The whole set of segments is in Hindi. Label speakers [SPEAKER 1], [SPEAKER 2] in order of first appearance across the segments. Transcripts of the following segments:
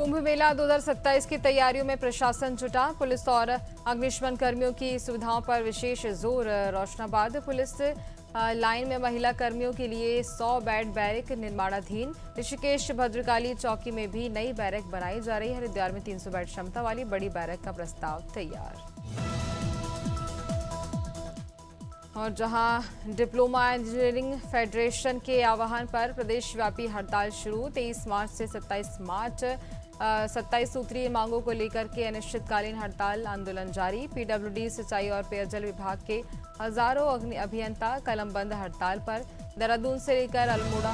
[SPEAKER 1] कुंभ मेला 2027 की तैयारियों में प्रशासन जुटा। पुलिस और अग्निशमन कर्मियों की सुविधाओं पर विशेष जोर। रोशनाबाद पुलिस लाइन में महिला कर्मियों के लिए 100 बेड बैरक निर्माणाधीन। ऋषिकेश भद्रकाली चौकी में भी नई बैरक बनाई जा रही है। हरिद्वार में 300 बेड क्षमता वाली बड़ी बैरक का प्रस्ताव तैयार। और जहां डिप्लोमा इंजीनियरिंग फेडरेशन के आह्वान पर प्रदेशव्यापी हड़ताल शुरू। 23 मार्च से 27 मार्च 27 सूत्रीय मांगों को लेकर के अनिश्चितकालीन हड़ताल आंदोलन जारी। पीडब्ल्यूडी सिंचाई और पेयजल विभाग के हजारों अभियंता कलमबंद हड़ताल पर। देहरादून से लेकर अल्मोड़ा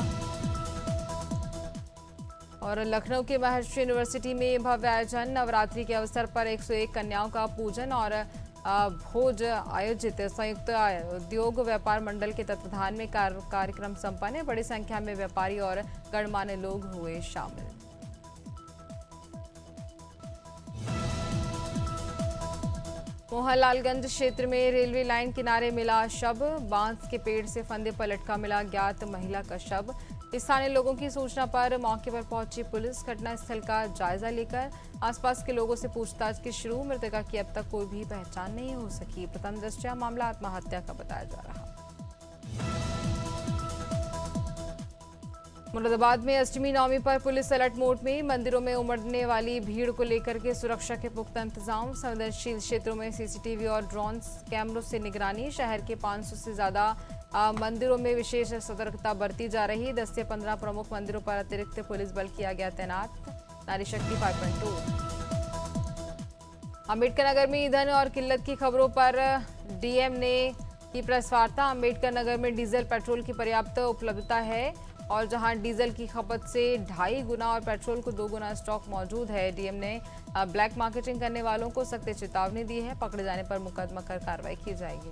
[SPEAKER 1] और लखनऊ के महर्षि यूनिवर्सिटी में भव्य आयोजन। नवरात्रि के अवसर पर 101 कन्याओं का पूजन और भोज आयोजित। संयुक्त उद्योग व्यापार मंडल के तत्वाधान में कार्यक्रम संपन्न है। बड़ी संख्या में व्यापारी और गणमान्य लोग हुए शामिल। मोहनलालगंज क्षेत्र में रेलवे लाइन किनारे मिला शव। बांस के पेड़ से फंदे पर लटका मिला ज्ञात महिला का शव। स्थानीय लोगों की सूचना पर मौके पर पहुंची पुलिस घटनास्थल का जायजा लेकर आसपास के लोगों से पूछताछ की शुरू। मृतका की अब तक कोई भी पहचान नहीं हो सकी। प्रथम दृष्टया मामला आत्महत्या का बताया जा रहा। मुरादाबाद में अष्टमी नवमी पर पुलिस अलर्ट मोड में। मंदिरों में उमड़ने वाली भीड़ को लेकर के सुरक्षा के पुख्ता इंतजाम। संवेदनशील क्षेत्रों में सीसीटीवी और ड्रोन कैमरों से निगरानी। शहर के 500 से ज्यादा मंदिरों में विशेष सतर्कता बरती जा रही। 10 से 15 प्रमुख मंदिरों पर अतिरिक्त पुलिस बल किया गया तैनात। नारी शक्ति 5.2। अम्बेडकर नगर में ईंधन और किल्लत की खबरों पर डीएम ने की प्रेस वार्ता। अम्बेडकर नगर में डीजल पेट्रोल की पर्याप्त उपलब्धता है और जहां डीजल की खपत से 2.5 गुना और पेट्रोल को 2 गुना स्टॉक मौजूद है। डीएम ने ब्लैक मार्केटिंग करने वालों को सख्त चेतावनी दी है। पकड़े जाने पर मुकदमा कर कार्रवाई की जाएगी।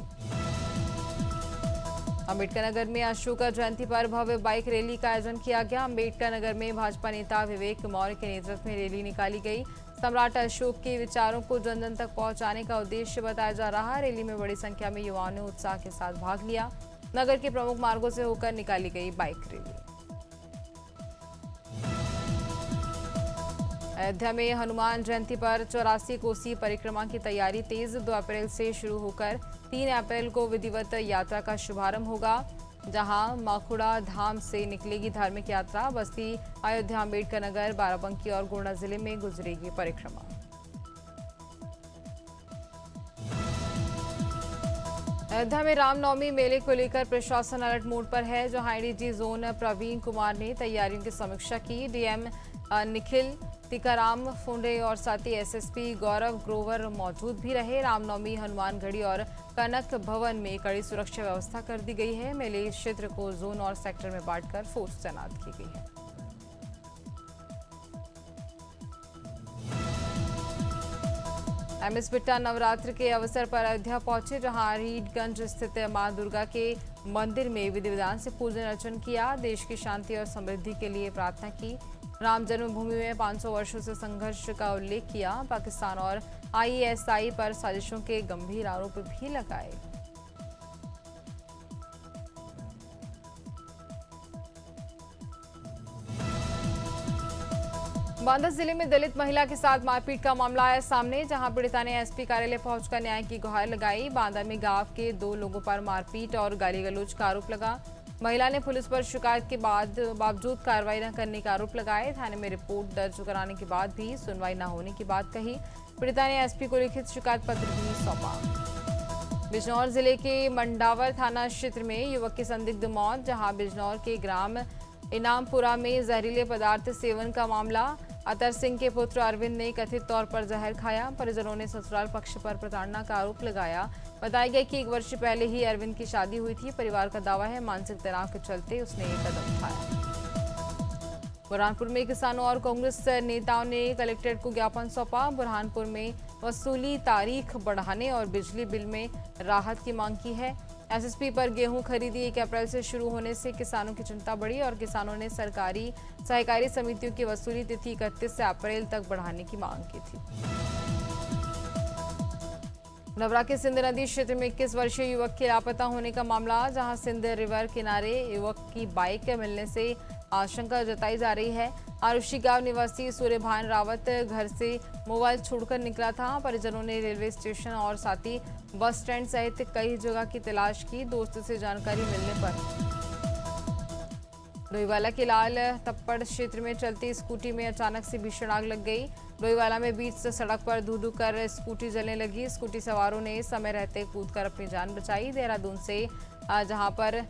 [SPEAKER 1] अम्बेडकर नगर में अशोक जयंती पर भव्य बाइक रैली का आयोजन किया गया। अम्बेडकर नगर में भाजपा नेता विवेक मौर्य के नेतृत्व में रैली निकाली गई। सम्राट अशोक के विचारों को जन जन तक पहुंचाने का उद्देश्य बताया जा रहा है। रैली में बड़ी संख्या में युवाओं ने उत्साह के साथ भाग लिया। नगर के प्रमुख मार्गों से होकर निकाली गई बाइक रैली। अयोध्या में हनुमान जयंती पर 84 कोसी परिक्रमा की तैयारी तेज। 2 अप्रैल से शुरू होकर 3 अप्रैल को विधिवत यात्रा का शुभारंभ होगा। जहां माखुड़ा धाम से निकलेगी धार्मिक यात्रा। बस्ती, अयोध्या, अम्बेडकर नगर, बाराबंकी और गोंडा जिले में गुजरेगी परिक्रमा। अयोध्या में रामनवमी मेले को लेकर प्रशासन अलर्ट मोड पर है। जहां आईडीजी जोन प्रवीण कुमार ने तैयारियों की समीक्षा की। डीएम निखिल टीकाराम फुंडे और साथ ही एसएसपी गौरव ग्रोवर मौजूद भी रहे। रामनवमी हनुमानगढ़ी और कनक भवन में कड़ी सुरक्षा व्यवस्था कर दी गई है। मेले क्षेत्र को जोन और सेक्टर में बांटकर फोर्स तैनात की गई है। एमएस बिट्टा नवरात्र के अवसर पर अयोध्या पहुंचे। जहां रीडगंज स्थित मां दुर्गा के मंदिर में विधि विधान से पूजन अर्चन किया। देश की शांति और समृद्धि के लिए प्रार्थना की। राम जन्मभूमि में 500 वर्षों से संघर्ष का उल्लेख किया। पाकिस्तान और आईएसआई पर साजिशों के गंभीर आरोप भी लगाए। बांदा जिले में दलित महिला के साथ मारपीट का मामला आया सामने। जहां पीड़िता ने एसपी कार्यालय पहुंचकर न्याय की गुहार लगाई। बांदा में गांव के 2 लोगों पर मारपीट और गाली गलौज का आरोप लगा। महिला ने पुलिस पर शिकायत के बावजूद कार्रवाई न करने का आरोप लगाए। थाने में रिपोर्ट दर्ज कराने के बाद भी सुनवाई न होने की बात कही। पीड़िता ने एसपी को लिखित शिकायत पत्र भी सौंपा। बिजनौर जिले के मंडावर थाना क्षेत्र में युवक की संदिग्ध मौत। जहां बिजनौर के ग्राम इनामपुरा में जहरीले पदार्थ सेवन का मामला। अतर सिंह के पुत्र अरविंद ने कथित तौर पर जहर खाया। परिजनों ने ससुराल पक्ष पर प्रताड़ना का आरोप लगाया। बताया गया कि 1 वर्ष पहले ही अरविंद की शादी हुई थी। परिवार का दावा है मानसिक तनाव के चलते उसने ये कदम उठाया। बुरहानपुर में किसानों और कांग्रेस नेताओं ने कलेक्ट्रेट को ज्ञापन सौंपा। बुरहानपुर में वसूली तारीख बढ़ाने और बिजली बिल में राहत की मांग की है। एसएसपी पर गेहूं खरीदी 1 अप्रैल से शुरू होने से किसानों की चिंता बढ़ी और किसानों ने सरकारी सहकारी समितियों की वसूली तिथि 31 अप्रैल तक बढ़ाने की मांग की थी। नवरा के सिंध नदी क्षेत्र में 21 वर्षीय युवक के लापता होने का मामला। जहां सिंध रिवर किनारे युवक की बाइक मिलने से आशंका जताई जा रही है। आरुषि गांव निवासी सूर्यभान रावत घर से मोबाइल छोड़कर निकला था। परिजनों ने रेलवे स्टेशन और साथ ही बस स्टैंड सहित कई जगह की तलाश की। दोस्त से जानकारी मिलने पर डोईवाला के लाल तप्पड़ क्षेत्र में चलती स्कूटी में अचानक से भीषण आग लग गई। डोईवाला में बीच से सड़क पर धू धू कर स्कूटी जलने लगी। स्कूटी सवारों ने समय रहते कूदकर अपनी जान बचाई। देहरादून से जहां पर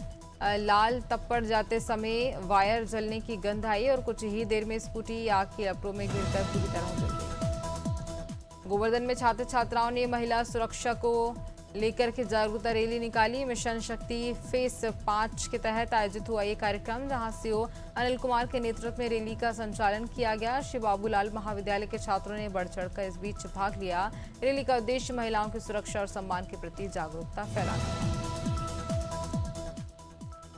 [SPEAKER 1] लाल तप्पड़ जाते समय वायर जलने की गंध आई और कुछ ही देर में स्कूटी आग की लपटों में घिरकर पूरी तरह जल गई। गोवर्धन में छात्र छात्राओं ने महिला सुरक्षा को लेकर के जागरूकता रैली निकाली। मिशन शक्ति फेस 5 के तहत आयोजित हुआ ये कार्यक्रम, जहां सीओ अनिल कुमार के नेतृत्व में रैली का संचालन किया गया। श्री बाबूलाल महाविद्यालय के छात्रों ने बढ़ चढ़कर इस बीच भाग लिया। रैली का उद्देश्य महिलाओं की सुरक्षा और सम्मान के प्रति जागरूकता फैलाना।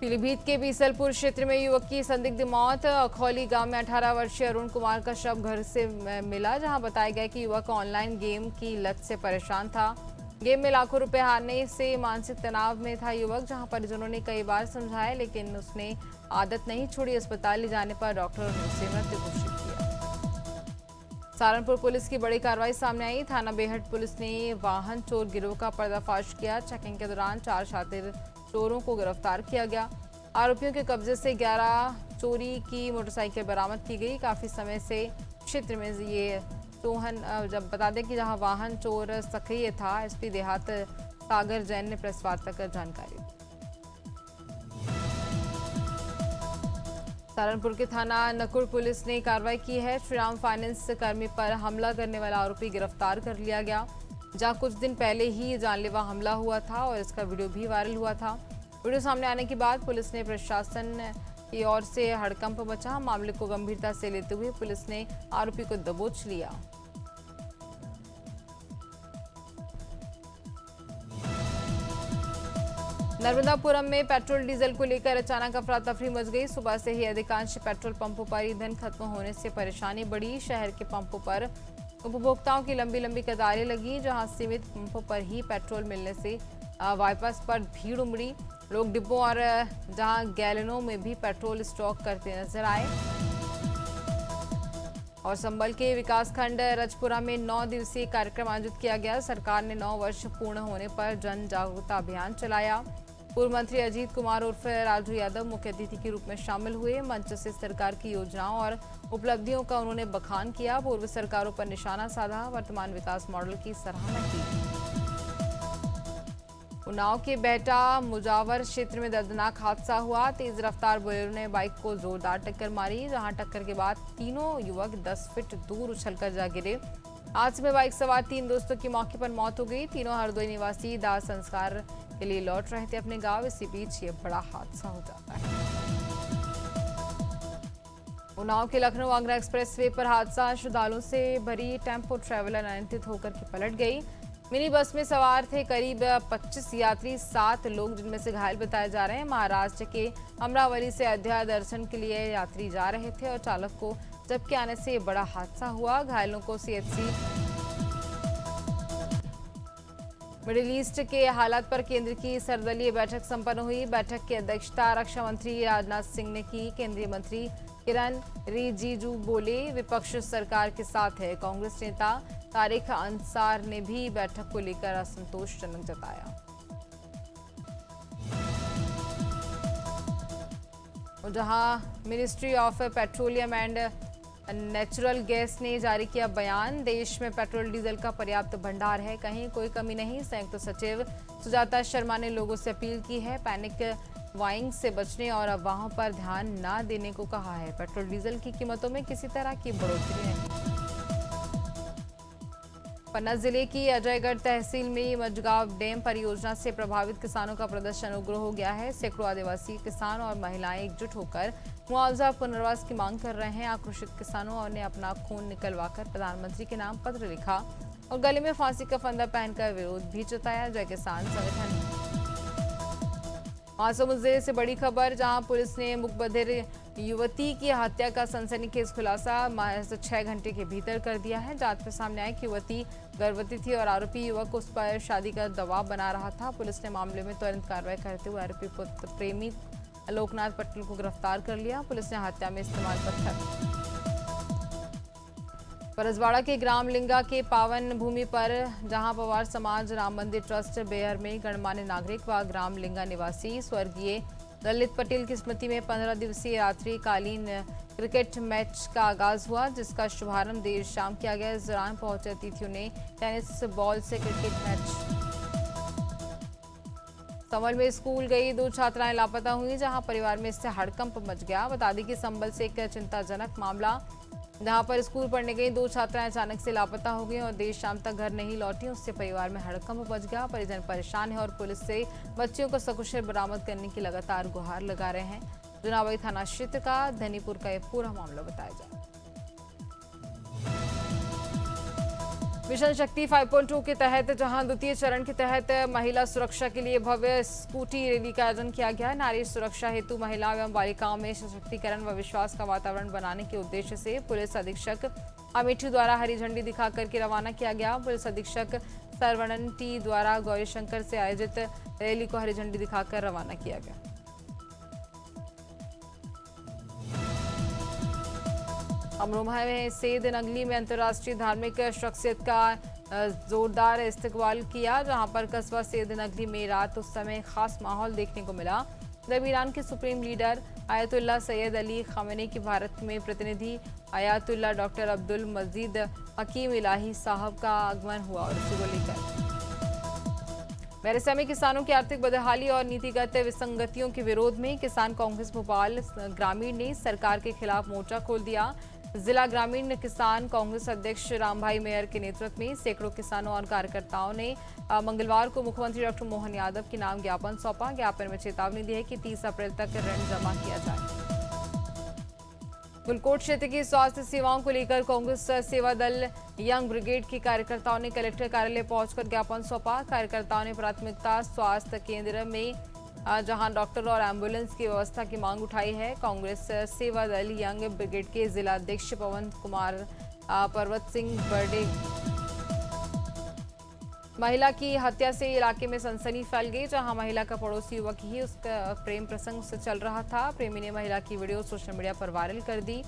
[SPEAKER 1] पीलीभीत के बीसलपुर क्षेत्र में युवक की संदिग्ध मौत। अखौली गांव में 18 वर्षीय अरुण कुमार का शव घर से मिला, जहां बताया गया कि युवक ऑनलाइन गेम की लत से परेशान था। गेम में लाखों रुपए हारने से मानसिक तनाव में था युवक, जहां परिजनों ने कई बार समझाया लेकिन उसने आदत नहीं छोड़ी। अस्पताल ले जाने पर डॉक्टरों ने उसे मृत घोषित किया। सहारनपुर पुलिस की बड़ी कार्रवाई सामने आई। थाना बेहट पुलिस ने वाहन चोर गिरोह का पर्दाफाश किया। चेकिंग के दौरान 4 शातिर चोरों को गिरफ्तार किया गया। आरोपियों के कब्जे से 11 चोरी की मोटरसाइकिल बरामद की गई। काफी समय से क्षेत्र में ये सोहन जब बता दें कि जहां वाहन चोर सक्रिय था। एसपी देहात सागर जैन ने प्रेस वार्ता कर जानकारी दी। सहारनपुर के थाना नकुड़ पुलिस ने कार्रवाई की है। श्रीराम फाइनेंस कर्मी पर हमला करने वाला आरोपी गिरफ्तार कर लिया गया, जहां कुछ दिन पहले ही जानलेवा हमला हुआ था और इसका वीडियो भी वायरल हुआ था। वीडियो सामने आने के बाद पुलिस ने प्रशासन की ओर से हड़कंप मचा। मामले को गंभीरता से लेते हुए पुलिस ने आरोपी को दबोच लिया। नर्मदापुरम में पेट्रोल डीजल को लेकर अचानक अफरा तफरी मच गई। सुबह से ही अधिकांश पेट्रोल पंपों पर ईंधन खत्म होने से परेशानी बढ़ी। शहर के पंपों पर उपभोक्ताओं की लंबी लंबी कतारें लगी, जहां सीमित पंपों पर ही पेट्रोल मिलने से बाईपास पर भीड़ उमड़ी। लोग डिब्बों और जहां गैलनों में भी पेट्रोल स्टॉक करते नजर आए। और संभल के विकासखंड रजपुरा में 9 दिवसीय कार्यक्रम आयोजित किया गया। सरकार ने 9 वर्ष पूर्ण होने पर जन जागरूकता अभियान चलाया। पूर्व मंत्री अजीत कुमार उर्फ राजू यादव मुख्य अतिथि के रूप में शामिल हुए। मंच से सरकार की योजनाओं और उपलब्धियों का उन्होंने बखान किया। पूर्व सरकारों पर निशाना साधा। वर्तमान विकास मॉडल की सराहना की। उन्नाव के बेहटा मुजावर क्षेत्र में दर्दनाक हादसा हुआ। तेज रफ्तार बोलेरो ने बाइक को जोरदार टक्कर मारी, जहां टक्कर के बाद तीनों युवक 10 फीट दूर उछलकर जा गिरे। हादसे में बाइक सवार 3 दोस्तों की मौके पर मौत हो गई। तीनों हरदोई निवासी दाह संस्कार के लिए लौट रहे थे अपने गांव। इसी बीच ये बड़ा हादसा हो जाता है। उन्नाव के लखनऊ आगरा एक्सप्रेस वे पर हादसा। श्रद्धालुओं से भरी टेम्पो ट्रैवलर अनियंत्रित होकर के पलट गई। मिनी बस में सवार थे करीब 25 यात्री, 7 लोग जिनमें से घायल बताए जा रहे हैं। महाराष्ट्र के अमरावती से अयोध्या दर्शन के लिए यात्री जा रहे थे और चालक को झपके आने से बड़ा हादसा हुआ। घायलों को सीएचसी मिडिल ईस्ट के हालात पर केंद्र की सर्वदलीय बैठक संपन्न हुई। बैठक की अध्यक्षता रक्षा मंत्री राजनाथ सिंह ने की। केंद्रीय मंत्री किरण रिजिजू बोले, विपक्ष सरकार के साथ है। कांग्रेस नेता तारिक अंसार ने भी बैठक को लेकर असंतोषजनक जताया। जहां ministry of petroleum and natural gas ने जारी किया बयान। देश में पेट्रोल डीजल का पर्याप्त भंडार है, कहीं कोई कमी नहीं। संयुक्त सचिव सुजाता शर्मा ने लोगों से अपील की है, पैनिक बाइंग से बचने और अफवाहों पर ध्यान न देने को कहा है। पेट्रोल डीजल की कीमतों में किसी तरह की बढ़ोतरी नहीं। पन्ना जिले की अजयगढ़ तहसील में मजगांव डैम परियोजना से प्रभावित किसानों का प्रदर्शन उग्र हो गया है। सैकड़ों आदिवासी किसान और महिलाएं एकजुट होकर मुआवजा पुनर्वास की मांग कर रहे हैं। आक्रोशित किसानों ने अपना खून निकलवाकर प्रधानमंत्री के नाम पत्र लिखा और गले में फांसी का फंदा पहनकर विरोध भी जताया। जय किसान संगठन मासूम जिले से बड़ी खबर, जहां पुलिस ने मुकबधिर युवती की हत्या का सनसनीखेज खुलासा महज 6 घंटे के भीतर कर दिया है। जांच में सामने आया कि युवती गर्भवती थी और आरोपी युवक उस पर शादी का दबाव बना रहा था। पुलिस ने मामले में तुरंत कार्रवाई करते हुए आरोपी पुत्र प्रेमी लोकनाथ पटेल को गिरफ्तार कर लिया। पुलिस ने हत्या में इस्तेमाल पत्थर परसवाड़ा के ग्राम लिंगा के पावन भूमि पर जहां पवार समाज राम मंदिर ट्रस्ट बेहर में गणमान्य नागरिक व ग्राम लिंगा निवासी स्वर्गीय ललित पटेल की स्मृति में 15 दिवसीय रात्रिकालीन क्रिकेट मैच का आगाज हुआ, जिसका शुभारंभ देर शाम किया गया। इस दौरान पहुंचे अतिथियों ने टेनिस बॉल से क्रिकेट मैच। संभल में स्कूल गई 2 छात्राएं लापता हुई, जहां परिवार में इससे हड़कंप मच गया। बता दें कि संभल से एक चिंताजनक मामला, जहां पर स्कूल पढ़ने गई 2 छात्राएं अचानक से लापता हो गई और देर शाम तक घर नहीं लौटी। उससे परिवार में हड़कंप मच गया। परिजन परेशान है और पुलिस से बच्चियों को सकुशल बरामद करने की लगातार गुहार लगा रहे हैं। जुनावई थाना क्षेत्र का धनीपुर का यह पूरा मामला बताया जाए। मिशन शक्ति 5.2 के तहत जहां द्वितीय चरण के तहत महिला सुरक्षा के लिए भव्य स्कूटी रैली का आयोजन किया गया। नारी सुरक्षा हेतु महिला एवं बालिकाओं में सशक्तिकरण व विश्वास का वातावरण बनाने के उद्देश्य से पुलिस अधीक्षक अमेठी द्वारा हरी झंडी दिखाकर के रवाना किया गया। पुलिस अधीक्षक सरवणन टी द्वारा गौरीशंकर से आयोजित रैली को हरी झंडी दिखाकर रवाना किया गया। अमरोहा में सेद नगली में अंतर्राष्ट्रीय धार्मिक शख्सियत का जोरदार इस्तकबाल किया, जहां पर कस्बा सेद नगली में रात उस समय खास माहौल देखने को मिला जब ईरान के supreme leader ayatollah Syed Ali Khamenei की भारत में प्रतिनिधि आयतुल्ला डॉक्टर अब्दुल मजीद हकीम इलाही साहब का आगमन हुआ और इसी को लेकर बैरसा में किसानों की आर्थिक बदहाली और नीतिगत विसंगतियों के विरोध में किसान कांग्रेस भोपाल ग्रामीण ने सरकार के खिलाफ मोर्चा खोल दिया। जिला ग्रामीण किसान कांग्रेस अध्यक्ष रामभाई मेयर के नेतृत्व में सैकड़ों किसानों और कार्यकर्ताओं ने मंगलवार को मुख्यमंत्री डॉक्टर मोहन यादव के नाम ज्ञापन सौंपा। ज्ञापन में चेतावनी दी है कि 30 अप्रैल तक ऋण जमा किया जाए। गुलकोट क्षेत्र की स्वास्थ्य सेवाओं को लेकर कांग्रेस सेवा दल यंग ब्रिगेड के कार्यकर्ताओं ने कलेक्टर कार्यालय पहुंचकर ज्ञापन सौंपा। कार्यकर्ताओं ने प्राथमिकता स्वास्थ्य केंद्र में जहां डॉक्टर और एम्बुलेंस की व्यवस्था की मांग उठाई है। कांग्रेस सेवा दल यंग ब्रिगेड के जिला अध्यक्ष पवन कुमार पर्वत सिंह बर्डे महिला की हत्या से इलाके में सनसनी फैल गई, जहां महिला का पड़ोसी युवक ही उसका प्रेम प्रसंग से चल रहा था। प्रेमी ने महिला की वीडियो सोशल मीडिया पर वायरल कर दी।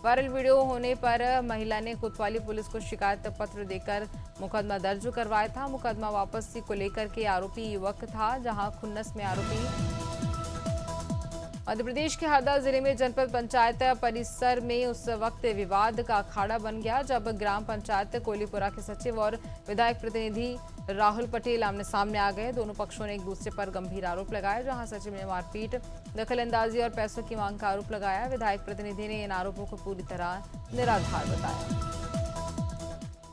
[SPEAKER 1] वायरल वीडियो होने पर महिला ने कोतवाली पुलिस को शिकायत पत्र देकर मुकदमा दर्ज करवाया था। मुकदमा वापसी को लेकर के आरोपी युवक था, जहां खुन्नस में आरोपी मध्य प्रदेश के हरदा जिले में जनपद पंचायत परिसर में उस वक्त विवाद का अखाड़ा बन गया जब ग्राम पंचायत कोलीपुरा के सचिव और विधायक प्रतिनिधि राहुल पटेल आमने सामने आ गए। दोनों पक्षों ने एक दूसरे पर गंभीर आरोप लगाए, जहां सचिव ने मारपीट, दखलंदाजी और पैसों की मांग का आरोप लगाया। विधायक प्रतिनिधि ने इन आरोपों को पूरी तरह निराधार बताया।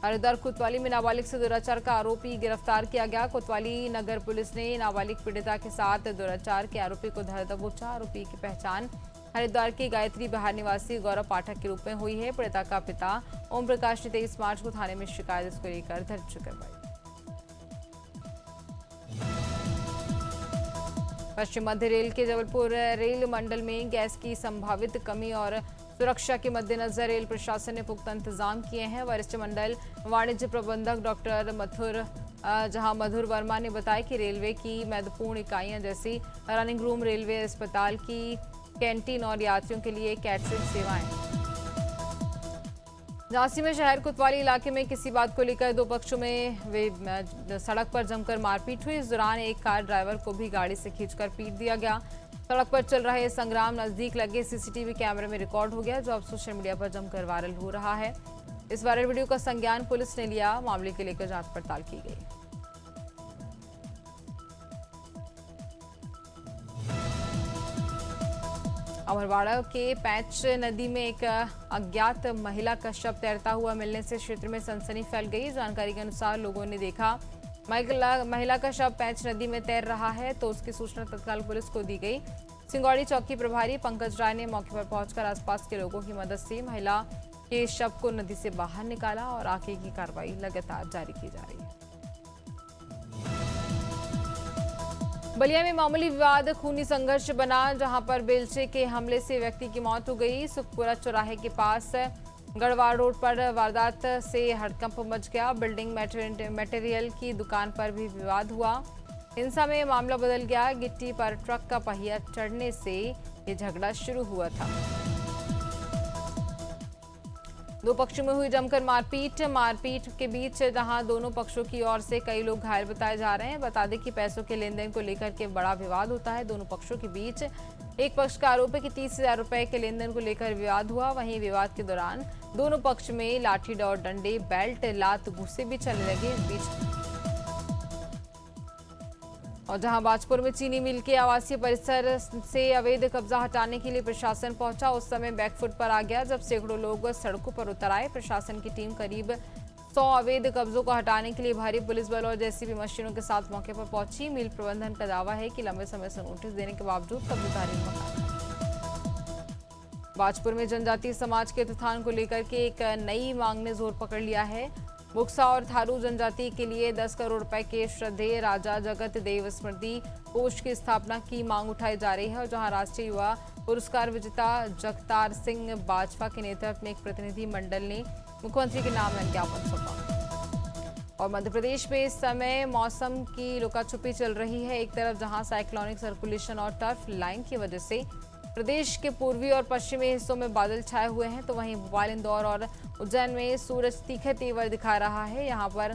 [SPEAKER 1] हरिद्वार कोतवाली में नाबालिग से दुराचार का आरोपी गिरफ्तार किया गया। कोतवाली नगर पुलिस ने नाबालिग पीड़िता के साथ दुराचार के आरोपी को धर दबोचा। आरोपी की पहचान हरिद्वार के गायत्री बिहार निवासी गौरव पाठक के रूप में हुई है। पीड़िता का पिता ओम प्रकाश ने 23 मार्च को थाने में शिकायत इसको लेकर दर्ज करवाई। पश्चिम मध्य रेल के जबलपुर रेल मंडल में गैस की संभावित कमी और सुरक्षा के मद्देनजर रेल प्रशासन ने पुख्ता इंतजाम किए हैं। वरिष्ठ मंडल वाणिज्य प्रबंधक डॉक्टर मधुर वर्मा ने बताया कि रेलवे की महत्वपूर्ण इकाइयां जैसी रनिंग रूम, रेलवे अस्पताल की कैंटीन और यात्रियों के लिए कैटरिंग सेवाएं। झांसी में शहर कोतवाली इलाके में किसी बात को लेकर 2 पक्षों में सड़क पर जमकर मारपीट हुई। इस दौरान एक कार ड्राइवर को भी गाड़ी से खींचकर पीट दिया गया। सड़क पर चल रहे संग्राम नजदीक लगे सीसीटीवी कैमरे में रिकॉर्ड हो गया, जो अब सोशल मीडिया पर जमकर वायरल हो रहा है। इस वायरल वीडियो का संज्ञान पुलिस ने लिया। मामले के लेकर जांच पड़ताल की गई। अमरवाड़ा के पैंच नदी में एक अज्ञात महिला का शव तैरता हुआ मिलने से क्षेत्र में सनसनी फैल गई। जानकारी के अनुसार लोगों ने देखा महिला का शव पैंच नदी में तैर रहा है, तो उसकी सूचना तत्काल पुलिस को दी गई। सिंगौड़ी चौकी प्रभारी पंकज राय ने मौके पर पहुंचकर आसपास के लोगों की मदद से महिला के शव को नदी से बाहर निकाला और आगे की कार्रवाई लगातार जारी की जा रही है। बलिया में मामूली विवाद खूनी संघर्ष बना, जहां पर बेलचे के हमले से व्यक्ति की मौत हो गई। सुखपुरा चौराहे के पास गढ़वाड़ रोड पर वारदात से हड़कंप मच गया। बिल्डिंग मटेरियल की दुकान पर भी विवाद हुआ। हिंसा में मामला बदल गया। गिट्टी पर ट्रक का पहिया चढ़ने से ये झगड़ा शुरू हुआ था। दो पक्षों में हुई जमकर मारपीट के बीच जहां दोनों पक्षों की ओर से कई लोग घायल बताए जा रहे हैं। बता दें कि पैसों के लेन देन को लेकर के बड़ा विवाद होता है दोनों पक्षों के बीच। एक पक्ष का आरोप है कि 30,000 रुपए के लेन देन को लेकर विवाद हुआ। वहीं विवाद के दौरान दोनों पक्ष में लाठी डंडे, डंडे, बेल्ट, लात, गुस्से भी चलने लगे। इस बीच और जहां बाजपुर में चीनी मिल के आवासीय परिसर से अवैध कब्जा हटाने के लिए प्रशासन पहुंचा, उस समय बैकफुट पर आ गया जब सैकड़ों लोग सड़कों पर उतर आए। प्रशासन की टीम करीब 100 अवैध कब्जों को हटाने के लिए भारी पुलिस बल और जेसीबी मशीनों के साथ मौके पर पहुंची। मिल प्रबंधन का दावा है कि लंबे समय से नोटिस देने के बावजूद कब्जेदारी बाजपुर में जनजातीय समाज के उत्थान को लेकर के एक नई मांग ने जोर पकड़ लिया है। मुक्सा और थारू जनजाति के लिए 10 करोड़ रुपए के श्रद्धेय राजा जगत देव स्मृति कोष की स्थापना की मांग उठाई जा रही है। और जहां राष्ट्रीय युवा पुरस्कार विजेता जगतार सिंह बाजवा के नेतृत्व में एक प्रतिनिधि मंडल ने मुख्यमंत्री के नाम ज्ञापन सौंपा। और मध्य प्रदेश में इस समय मौसम की लुकाछुपी चल रही है। एक तरफ जहां साइक्लोनिक सर्कुलेशन और टर्फ लाइन की वजह से प्रदेश के पूर्वी और पश्चिमी हिस्सों में बादल छाए हुए हैं, तो वहीं भोपाल, इंदौर और उज्जैन में सूरज तीखे तेवर दिखा रहा है। यहां पर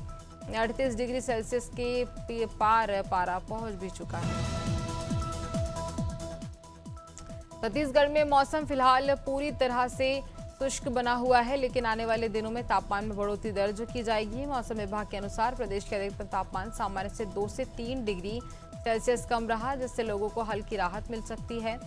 [SPEAKER 1] 38 डिग्री सेल्सियस के पार पारा पहुंच भी चुका है। छत्तीसगढ़ में मौसम फिलहाल पूरी तरह से शुष्क बना हुआ है, लेकिन आने वाले दिनों में तापमान में बढ़ोतरी दर्ज की जाएगी। मौसम विभाग के अनुसार प्रदेश के अधिकतम तापमान सामान्य से 2 से 3 डिग्री सेल्सियस कम रहा, जिससे लोगों को हल्की राहत मिल सकती है।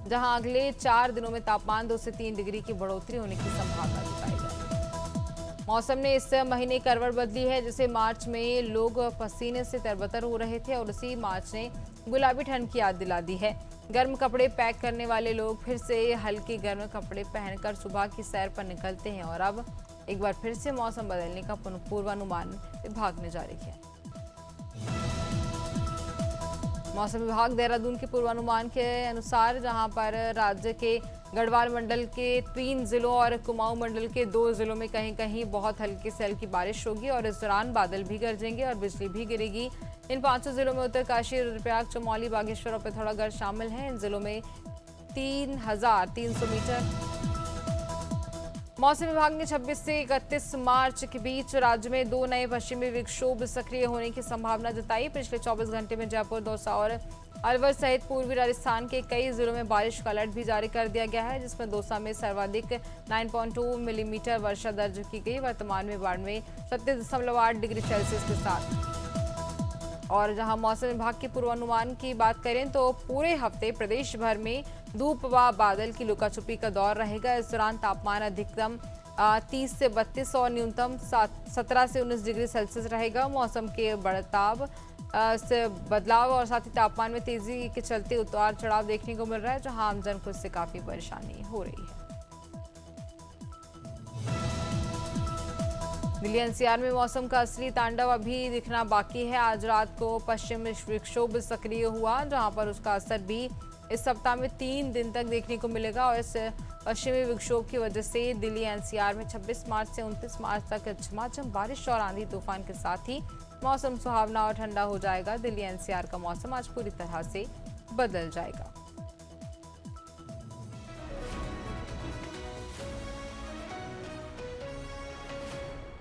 [SPEAKER 1] जहां अगले 4 दिनों में तापमान 2 से 3 डिग्री की बढ़ोतरी होने की संभावना जताई है। मौसम ने इस महीने करवट बदली है, जिसे मार्च में लोग पसीने से तरबतर हो रहे थे और उसी मार्च ने गुलाबी ठंड की याद दिला दी है। गर्म कपड़े पैक करने वाले लोग फिर से हल्के गर्म कपड़े पहनकर सुबह की सैर पर निकलते हैं और अब एक बार फिर से मौसम बदलने का पूर्वानुमान विभाग ने जारी किया। मौसम विभाग देहरादून के पूर्वानुमान के अनुसार जहां पर राज्य के गढ़वाल मंडल के 3 जिलों और कुमाऊं मंडल के 2 जिलों में कहीं कहीं बहुत हल्की से हल्की बारिश होगी और इस दौरान बादल भी गरजेंगे और बिजली भी गिरेगी। इन 5 जिलों में उत्तरकाशी, रुद्रप्रयाग, चमोली, बागेश्वर और पिथौरागढ़ शामिल हैं। इन जिलों में 3,300 मीटर। मौसम विभाग ने 26 से 31 मार्च के बीच राज्य में 2 नए पश्चिमी विक्षोभ सक्रिय होने की संभावना जताई। पिछले 24 घंटे में जयपुर, दौसा और अलवर सहित पूर्वी राजस्थान के कई जिलों में बारिश का अलर्ट भी जारी कर दिया गया है, जिसमें दौसा में सर्वाधिक 9.2 मिलीमीटर वर्षा दर्ज की गई। वर्तमान में बाढ़ में 36.8 डिग्री सेल्सियस के साथ। और जहां मौसम विभाग के पूर्वानुमान की बात करें तो पूरे हफ्ते प्रदेश भर में धूप व बादल की लुकाछुपी का दौर रहेगा। इस दौरान तापमान अधिकतम 30 से 32 और न्यूनतम 17 से 19 डिग्री सेल्सियस रहेगा। मौसम के बढ़ताव से बदलाव और साथ ही तापमान में तेजी के चलते उतार चढ़ाव देखने को मिल रहा है, जहां आमजन को इससे काफी परेशानी हो रही है। दिल्ली एनसीआर में मौसम का असली तांडव अभी दिखना बाकी है। आज रात को पश्चिम विक्षोभ सक्रिय हुआ, जहां पर उसका असर भी इस सप्ताह में 3 दिन तक देखने को मिलेगा और इस पश्चिमी विक्षोभ की वजह से दिल्ली एनसीआर में 26 मार्च से 29 मार्च तक झमाझम बारिश और आंधी तूफान के साथ ही मौसम सुहावना और ठंडा हो जाएगा। दिल्ली एनसीआर का मौसम आज पूरी तरह से बदल जाएगा।